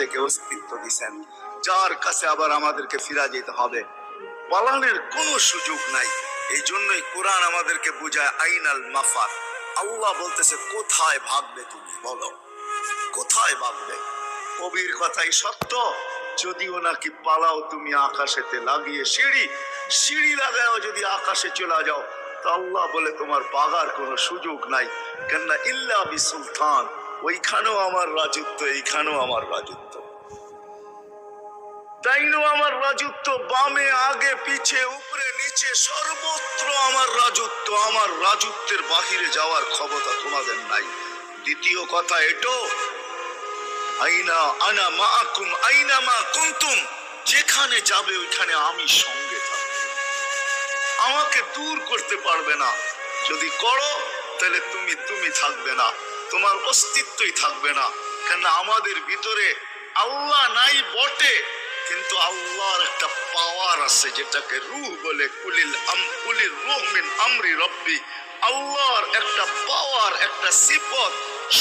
আমাদেরকে অস্তিত্ব দিয়েছেন, যার কাছে আবার আমাদেরকে ফিরা যেতে হবে। পালানোর কোনো সুযোগ নাই। এই জন্যই কোরআন আমাদেরকে বুঝায় আইনাল মাফার। আল্লাহ বলতেছে কোথায় ভাগবে তুমি বলো, কোথায় ভাগবে? কবির কথাই সত্য, যদিও নাকি পালাও তুমি আকাশেতে লাগিয়ে সিঁড়ি লাগাও যদি আকাশে চলে যাও, তো আল্লাহ বলে তোমার পাগার কোনো সুযোগ নাই। কেননা ইল্লা বিসুলতান, ওইখানেও আমার রাজত্ব, এইখানেও আমার রাজত্ব, ডাইনো আমার রাজত্ব, বামে আগে পিছে উপরে নিচে সর্বত্র আমার রাজত্ব। আমার রাজত্বের বাহিরে যাওয়ার ক্ষমতা তোমাদের নাই। দ্বিতীয় কথা এটো, আইনা আনা মাআকুম আইনা মা কুনতুম, যেখানে যাবে ওইখানে আমি সঙ্গে থাকব, আমাকে দূর করতে পারবে না। যদি করো তাহলে তুমি থাকবে না, তোমার অস্তিত্বই থাকবে না। কেন আমাদের ভিতরে আল্লাহ নাই বটে, কিন্তু আল্লাহর একটা পাওয়ার আছে যেটাকে রূহ বলে। কুলির রূহ মিন আমরি রব্বি, আল্লাহর একটা পাওয়ার, একটা সিফত,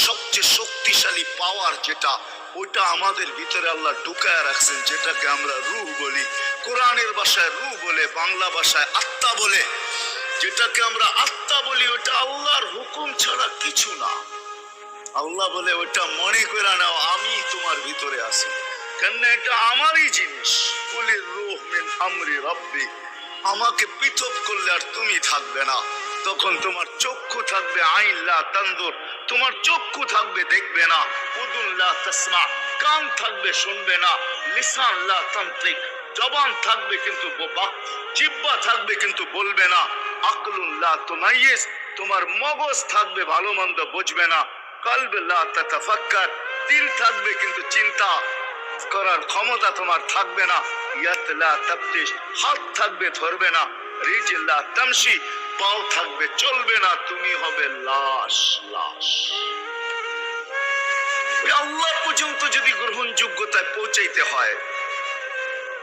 সবচেয়ে শক্তিশালী পাওয়ার যেটা, ওইটা আমাদের ভিতরে আল্লাহ ঢুকায় রাখছেন, যেটাকে আমরা রূহ বলি। কোরআনের ভাষায় রূহ বলে, বাংলা ভাষায় আত্মা বলে। যেটাকে আমরা আত্মা বলি ওটা আল্লাহর হুকুম ছাড়া কিছু না। আল্লাহ বলে ওটা মনে করে নাও আমি তোমার ভিতরে আছি, কেন এটা আমারই জিনিস। কুলির রূহ মিন আমরি রব্বি, আমাকে পৃথক করলে আর তুমি থাকবে না। তখন তোমার চক্ষু থাকবে আইন লা তানদুর, তোমার চক্ষু থাকবে দেখবে না। উদুন লা তাসমা, কান থাকবে শুনবে না। লিসান লা তানতিক, জবান থাকবে কিন্তু জিহ্বা থাকবে কিন্তু বলবে না। আকলুন লা তুমাইয়িজ, তোমার মগজ থাকবে ভালো মন্দ বুঝবে না। কলব লা তাতাফাক্কার, দিল থাকবে কিন্তু চিন্তা করার ক্ষমতা তোমার থাকবে না। ইয়াদ লা তাফতিশ, হাত থাকবে ধরবে না। রিজল লা তামশি, পাও থাকবে চলবে না। তুমি হবে লাশ। আল্লাহ পর্যন্ত যদি গ্রহণযোগ্যতায় পৌঁছাইতে হয়,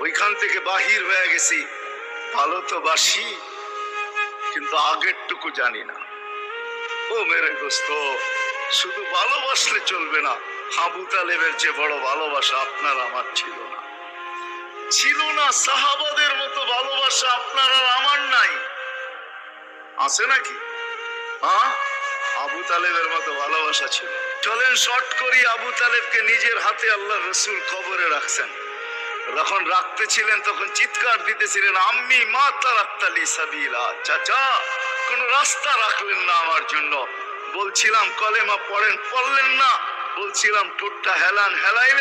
ওইখান থেকে বাহির হয়ে গেছি। ভালো তো বাসি, কিন্তু আগেরটুকু জানি না। ও মেরে দোস্ত, শুধু ভালোবাসলে চলবে না। আবু তালেবের যে বড় ভালোবাসা আপনার আমার ছিল না। সাহাবাদের মতো ভালোবাসা আপনার আর আমার নাই, আছে নাকি? হ্যাঁ, আবু তালেবের মতো ভালোবাসা ছিল। চলেন শর্ট করি। আবু তালেবকে নিজের হাতে আল্লাহ রসুল কবরে রাখছেন। যখন রাখতেছিলেন তখন চিৎকার দিতেছিলেন, আম্মি মা তারাক্তালি সাবিলা, চাচা কোন রাস্তা রাখলেন না আমার জন্য। বলছিলাম কলেমা পড়েন, পড়লেন না। বলছিলাম ঠোঁটটা হেলাইলেন